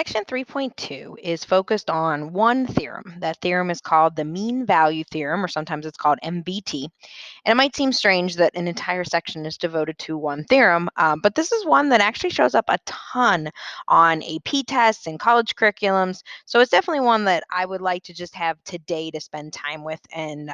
Section 3.2 is focused on one theorem. That theorem is called the mean value theorem, or sometimes it's called MVT. And it might seem strange that an entire section is devoted to one theorem, but this is one that actually shows up a ton on AP tests and college curriculums. So it's definitely one that I would like to just have today to spend time with and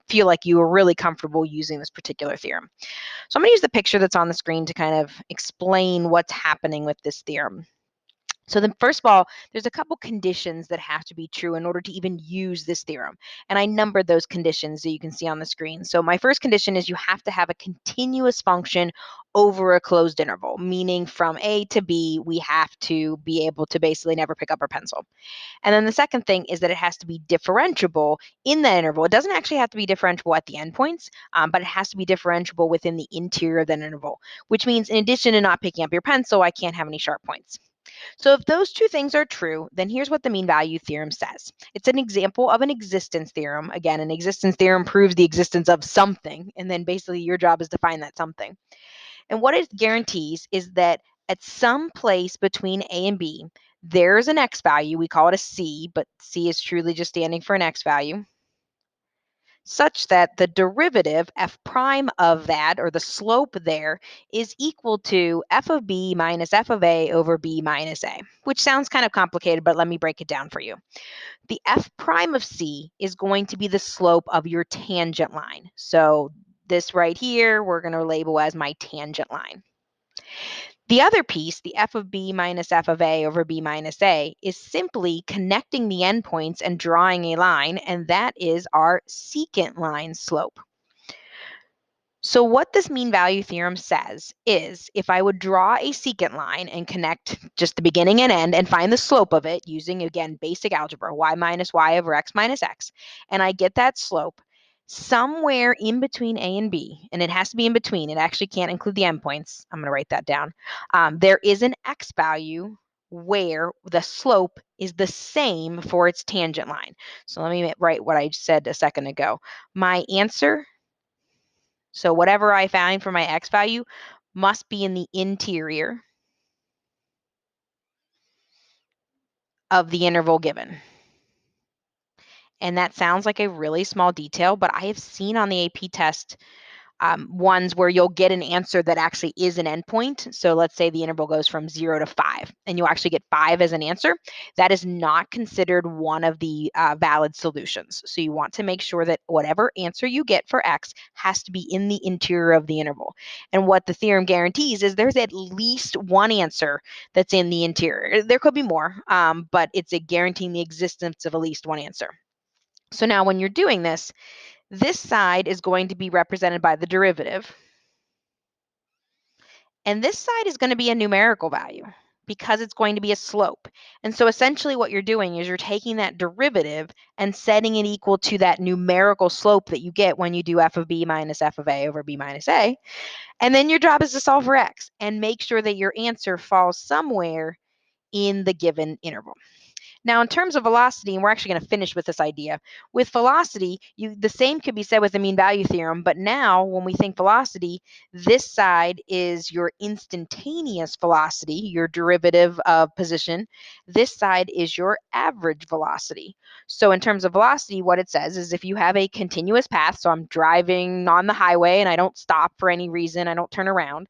feel like you are really comfortable using this particular theorem. So I'm going to use the picture that's on the screen to kind of explain what's happening with this theorem. So then first of all, there's a couple conditions that have to be true in order to even use this theorem. And I numbered those conditions that you can see on the screen. So my first condition is you have to have a continuous function over a closed interval, meaning from A to B, we have to be able to basically never pick up our pencil. And then the second thing is that it has to be differentiable in the interval. It doesn't actually have to be differentiable at the endpoints, but it has to be differentiable within the interior of that interval, which means in addition to not picking up your pencil, I can't have any sharp points. So if those two things are true, then here's what the mean value theorem says. It's an example of an existence theorem. Again, an existence theorem proves the existence of something, and then basically your job is to find that something. And what it guarantees is that at some place between A and B, there's an x value. We call it a c, but c is truly just standing for an x value, such that the derivative f prime of that, or the slope there, is equal to f of b minus f of a over b minus a, which sounds kind of complicated, but let me break it down for you. The f prime of c is going to be the slope of your tangent line. So this right here, we're going to label as my tangent line. The other piece, the f of b minus f of a over b minus a, is simply connecting the endpoints and drawing a line, and that is our secant line slope. So what this mean value theorem says is if I would draw a secant line and connect just the beginning and end and find the slope of it using, again, basic algebra, y minus y over x minus x, and I get that slope somewhere in between A and B, and it has to be in between. It actually can't include the endpoints. I'm going to write that down. There is an x value where the slope is the same for its tangent line. So let me write what I said a second ago. My answer, so whatever I find for my x value, must be in the interior of the interval given. And that sounds like a really small detail, but I have seen on the AP test ones where you'll get an answer that actually is an endpoint. So let's say the interval goes from 0 to 5, and you actually get 5 as an answer. That is not considered one of the valid solutions. So you want to make sure that whatever answer you get for x has to be in the interior of the interval. And what the theorem guarantees is there's at least one answer that's in the interior. There could be more, but it's guaranteeing the existence of at least one answer. So now when you're doing this side is going to be represented by the derivative. And this side is going to be a numerical value because it's going to be a slope. And so essentially what you're doing is you're taking that derivative and setting it equal to that numerical slope that you get when you do f of b minus f of a over b minus a. And then your job is to solve for x and make sure that your answer falls somewhere in the given interval. Now, in terms of velocity, and we're actually going to finish with this idea, with velocity, the same could be said with the mean value theorem, but now when we think velocity, this side is your instantaneous velocity, your derivative of position. This side is your average velocity. So in terms of velocity, what it says is if you have a continuous path, so I'm driving on the highway and I don't stop for any reason, I don't turn around,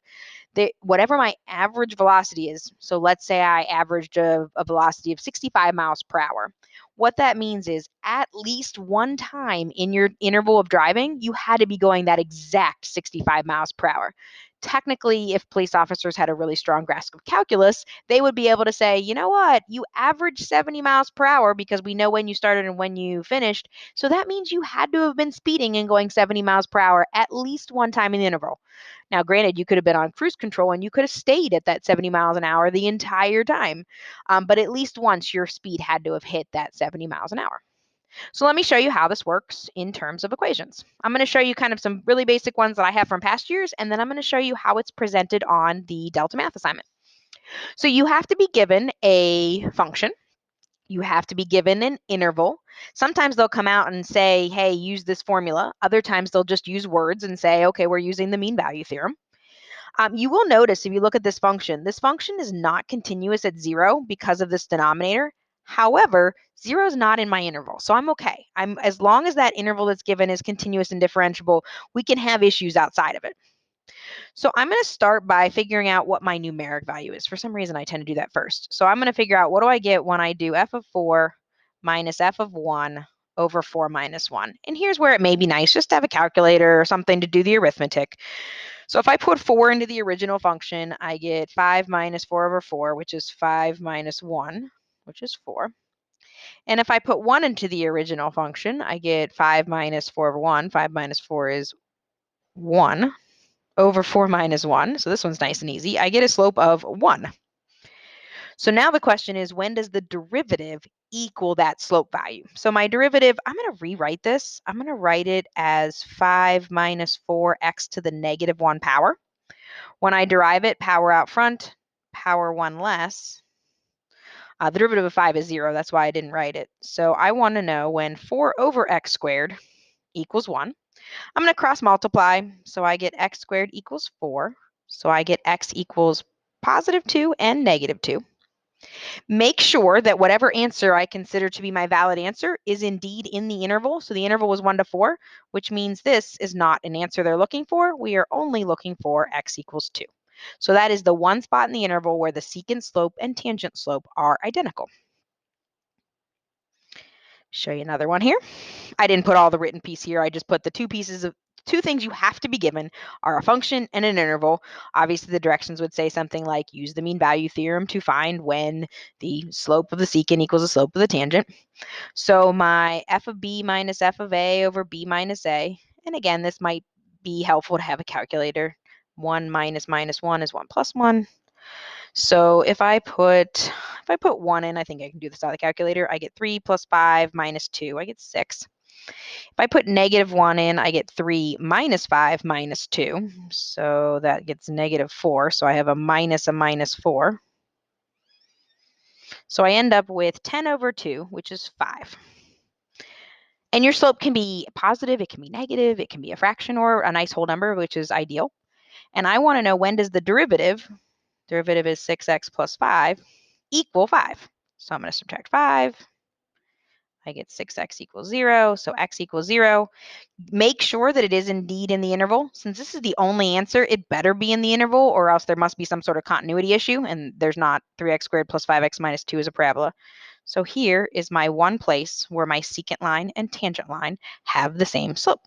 whatever my average velocity is, so let's say I averaged a velocity of 65 miles per hour. What that means is at least one time in your interval of driving, you had to be going that exact 65 miles per hour. Technically, if police officers had a really strong grasp of calculus, they would be able to say, you know what, you averaged 70 miles per hour because we know when you started and when you finished. So that means you had to have been speeding and going 70 miles per hour at least one time in the interval. Now, granted, you could have been on cruise control and you could have stayed at that 70 miles an hour the entire time. But at least once your speed had to have hit that 70 miles an hour. So let me show you how this works in terms of equations. I'm going to show you kind of some really basic ones that I have from past years, and then I'm going to show you how it's presented on the Delta Math assignment. So you have to be given a function. You have to be given an interval. Sometimes they'll come out and say, hey, use this formula. Other times they'll just use words and say, okay, we're using the mean value theorem. You will notice if you look at this function is not continuous at 0 because of this denominator. However, 0 is not in my interval, so I'm okay. As long as that interval that's given is continuous and differentiable, we can have issues outside of it. So I'm going to start by figuring out what my numeric value is. For some reason, I tend to do that first. So I'm going to figure out what do I get when I do f of 4 minus f of 1 over 4 minus 1. And here's where it may be nice just to have a calculator or something to do the arithmetic. So if I put 4 into the original function, I get 5 minus 4 over 4, which is 5 minus 1, which is 4. And if I put 1 into the original function, I get 5 minus 4 over 1. 5 minus 4 is 1 over 4 minus 1. So this one's nice and easy. I get a slope of 1. So now the question is, when does the derivative equal that slope value? So my derivative, I'm going to rewrite this. I'm going to write it as 5 minus 4x to the negative 1 power. When I derive it, power out front, power 1 less. The derivative of 5 is 0. That's why I didn't write it. So I want to know when 4 over x squared equals 1. I'm going to cross multiply. So I get x squared equals 4. So I get x equals positive 2 and negative 2. Make sure that whatever answer I consider to be my valid answer is indeed in the interval. So the interval was 1 to 4, which means this is not an answer they're looking for. We are only looking for x equals 2. So that is the one spot in the interval where the secant slope and tangent slope are identical. Show you another one here. I didn't put all the written piece here. I just put the two things you have to be given are a function and an interval. Obviously, the directions would say something like use the mean value theorem to find when the slope of the secant equals the slope of the tangent. So my f of b minus f of a over b minus a, and again, this might be helpful to have a calculator. 1 minus minus 1 is 1 plus 1. So if I put 1 in, I think I can do this on the calculator. I get 3 plus 5 minus 2. I get 6. If I put negative 1 in, I get 3 minus 5 minus 2. So that gets negative 4. So I have a minus 4. So I end up with 10 over 2, which is 5. And your slope can be positive, it can be negative, it can be a fraction or a nice whole number, which is ideal. And I want to know when does the derivative is 6x plus 5, equal 5. So I'm going to subtract 5. I get 6x equals 0, so x equals 0. Make sure that it is indeed in the interval. Since this is the only answer, it better be in the interval, or else there must be some sort of continuity issue, and there's not. 3x squared plus 5x minus 2 is a parabola. So here is my one place where my secant line and tangent line have the same slope.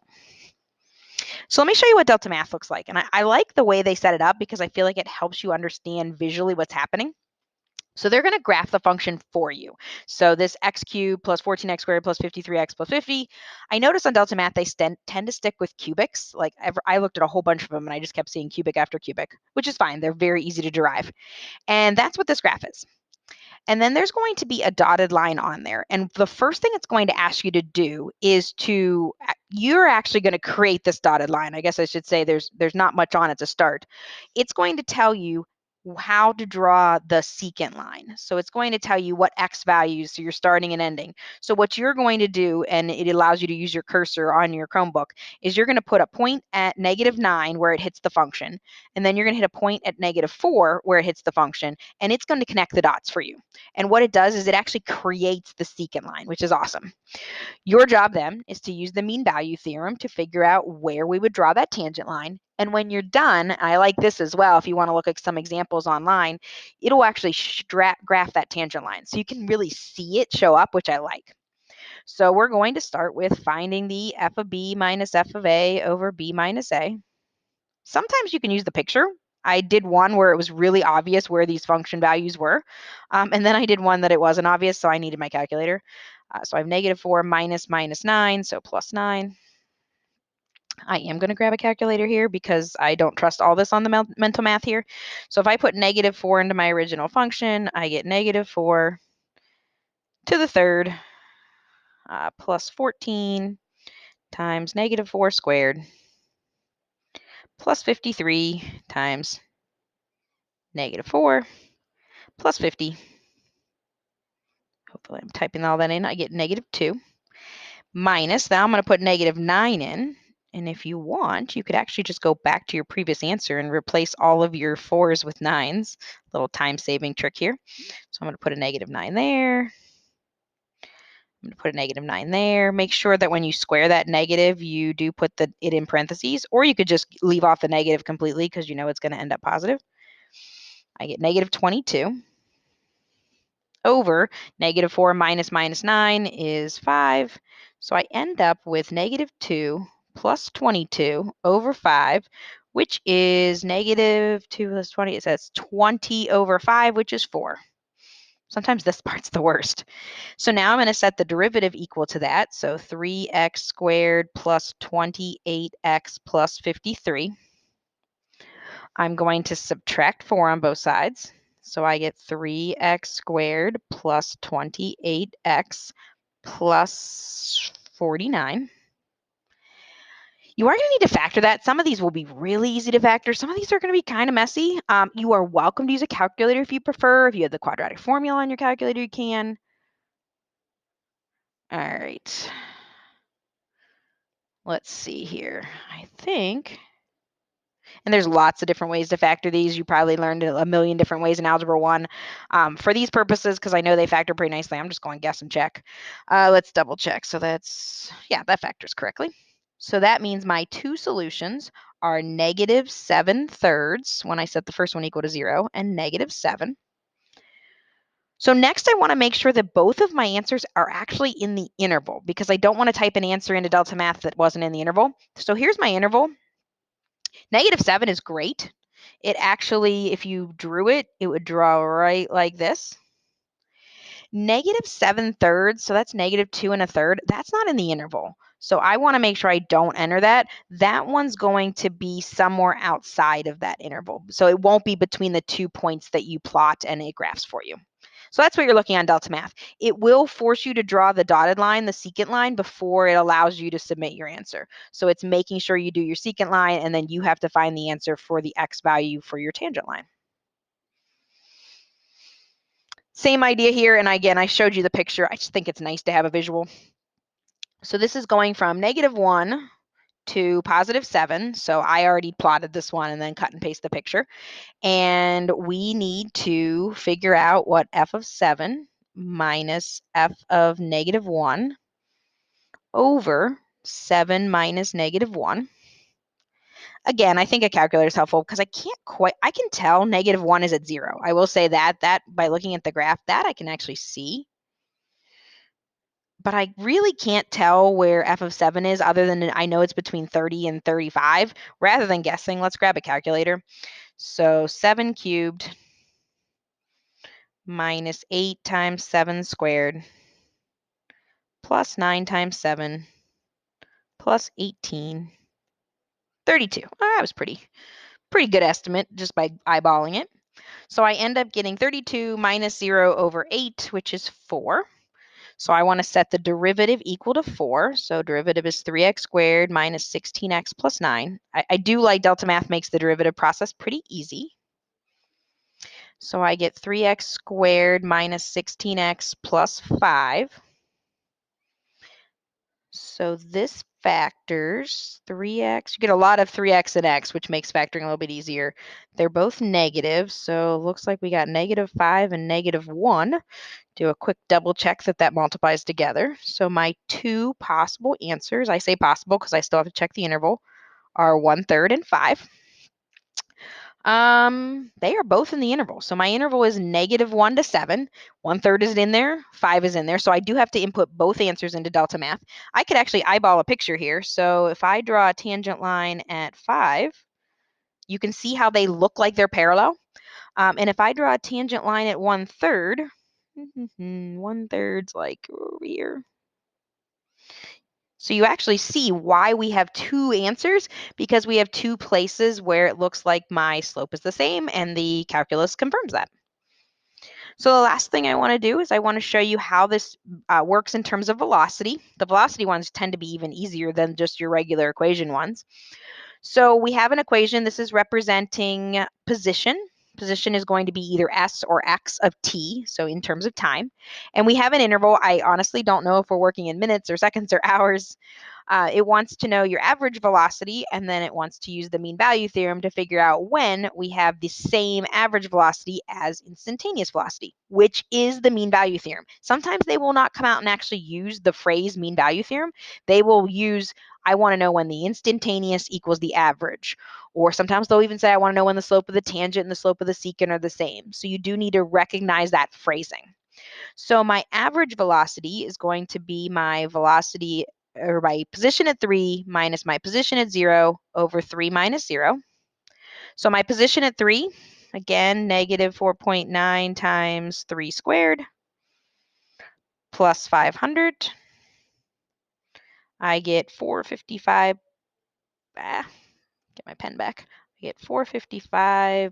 So let me show you what delta math looks like. And I like the way they set it up because I feel like it helps you understand visually what's happening. So they're going to graph the function for you. So this x cubed plus 14x squared plus 53x plus 50. I notice on delta math, they tend to stick with cubics. Like I looked at a whole bunch of them and I just kept seeing cubic after cubic, which is fine. They're very easy to derive. And that's what this graph is. And then there's going to be a dotted line on there. And the first thing it's going to ask you to do is you're actually going to create this dotted line. I guess I should say there's not much on it to start. It's going to tell you how to draw the secant line. So it's going to tell you what x values, so you're starting and ending. So what you're going to do, and it allows you to use your cursor on your Chromebook, is you're going to put a point at -9 where it hits the function, and then you're going to hit a point at -4 where it hits the function, and it's going to connect the dots for you. And what it does is it actually creates the secant line, which is awesome. Your job then is to use the mean value theorem to figure out where we would draw that tangent line. And when you're done, I like this as well, if you want to look at some examples online, it'll actually graph that tangent line. So you can really see it show up, which I like. So we're going to start with finding the f of b minus f of a over b minus a. Sometimes you can use the picture. I did one where it was really obvious where these function values were. And then I did one that it wasn't obvious, so I needed my calculator. So I have -4 minus -9, so plus 9. I am going to grab a calculator here because I don't trust all this on the mental math here. So if I put -4 into my original function, I get -4 to the third plus 14 times -4 squared plus 53 times -4 plus 50. Hopefully I'm typing all that in. I get -2 minus, now I'm going to put -9 in. And if you want, you could actually just go back to your previous answer and replace all of your 4s with 9s. Little time-saving trick here. So I'm going to put a -9 there. I'm going to put a -9 there. Make sure that when you square that negative, you do put it in parentheses, or you could just leave off the negative completely because you know it's going to end up positive. I get -22 over -4 minus 9 is 5. So I end up with -2 plus 22 over 5, which is -2 plus 20. It says 20 over 5, which is 4. Sometimes this part's the worst. So now I'm going to set the derivative equal to that. So 3x squared plus 28x plus 53. I'm going to subtract 4 on both sides. So I get 3x squared plus 28x plus 49. You are going to need to factor that. Some of these will be really easy to factor. Some of these are going to be kind of messy. You are welcome to use a calculator if you prefer. If you have the quadratic formula on your calculator, you can. All right. Let's see here. I think, and there's lots of different ways to factor these. You probably learned a million different ways in Algebra 1. For these purposes, because I know they factor pretty nicely, I'm just going to guess and check. Let's double check. So that's, yeah, that factors correctly. So that means my two solutions are -7/3 when I set the first one equal to 0 and -7. So next I want to make sure that both of my answers are actually in the interval because I don't want to type an answer into Delta Math that wasn't in the interval. So here's my interval. -7 is great. It actually, if you drew it, it would draw right like this. -7/3, so that's -2 1/3. That's not in the interval. So I want to make sure I don't enter that. That one's going to be somewhere outside of that interval. So it won't be between the 2 points that you plot and it graphs for you. So that's what you're looking at in Delta Math. It will force you to draw the dotted line, the secant line, before it allows you to submit your answer. So it's making sure you do your secant line, and then you have to find the answer for the x value for your tangent line. Same idea here, and again, I showed you the picture. I just think it's nice to have a visual. So this is going from -1 to +7. So I already plotted this one and then cut and paste the picture. And we need to figure out what f of 7 minus f of -1 over 7 minus -1. Again, I think a calculator is helpful because I can tell -1 is at 0. I will say that by looking at the graph, that I can actually see. But I really can't tell where f of 7 is other than I know it's between 30 and 35. Rather than guessing, let's grab a calculator. So 7 cubed minus 8 times 7 squared plus 9 times 7 plus 18, 32. That was pretty good estimate just by eyeballing it. So I end up getting 32 minus 0 over 8, which is 4. So I want to set the derivative equal to 4. So derivative is 3x squared minus 16x plus 9. I do like Delta Math makes the derivative process pretty easy. So I get 3x squared minus 16x plus 5. So this factors 3x. You get a lot of 3x and x, which makes factoring a little bit easier. They're both negative, so it looks like we got -5 and -1. Do a quick double check that multiplies together. So my two possible answers, I say possible because I still have to check the interval, are 1/3 and 5. They are both in the interval. So my interval is -1 to 7. 1/3 is in there, 5 is in there. So I do have to input both answers into Delta Math. I could actually eyeball a picture here. So if I draw a tangent line at 5, you can see how they look like they're parallel. And if I draw a tangent line at 1/3, 1/3's like over here. So you actually see why we have two answers, because we have two places where it looks like my slope is the same, and the calculus confirms that. So the last thing I want to do is I want to show you how this works in terms of velocity. The velocity ones tend to be even easier than just your regular equation ones. So we have an equation. This is representing position. Position is going to be either s or x of t, so in terms of time. And we have an interval. I honestly don't know if we're working in minutes or seconds or hours. It wants to know your average velocity, and then it wants to use the mean value theorem to figure out when we have the same average velocity as instantaneous velocity, which is the mean value theorem. Sometimes they will not come out and actually use the phrase mean value theorem. They will use, I want to know when the instantaneous equals the average. Or sometimes they'll even say, I want to know when the slope of the tangent and the slope of the secant are the same. So you do need to recognize that phrasing. So my average velocity is going to be my velocity, or my position at 3 minus my position at 0 over 3 minus 0. So my position at 3, again, negative 4.9 times 3 squared plus 500. I get 455. Get my pen back. I get 455.9,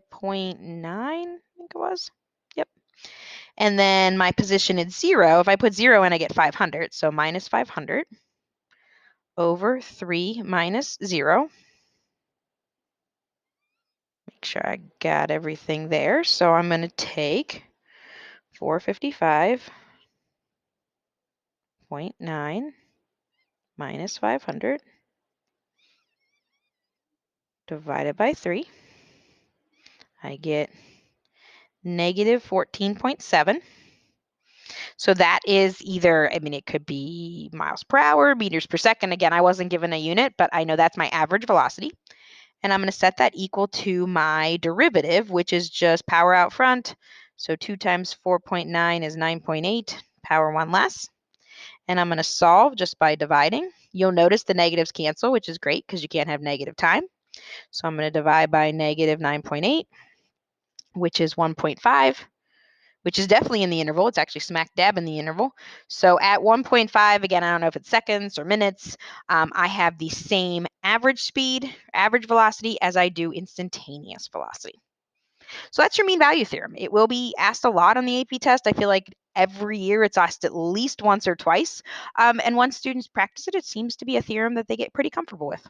I think it was. Yep. And then my position at 0, if I put 0 in, I get 500. So minus 500 over 3 minus 0. Make sure I got everything there. So I'm going to take 455.9 minus 500 divided by 3. I get negative 14.7. So that is either, I mean, it could be miles per hour, meters per second. Again, I wasn't given a unit, but I know that's my average velocity. And I'm going to set that equal to my derivative, which is just power out front. So 2 times 4.9 is 9.8, power 1 less. And I'm going to solve just by dividing. You'll notice the negatives cancel, which is great because you can't have negative time. So I'm going to divide by negative 9.8, which is 1.5, which is definitely in the interval. It's actually smack dab in the interval. So at 1.5, again, I don't know if it's seconds or minutes, I have the same average speed, average velocity as I do instantaneous velocity. So that's your mean value theorem. It will be asked a lot on the AP test. I feel like every year it's asked at least once or twice. And once students practice it, it seems to be a theorem that they get pretty comfortable with.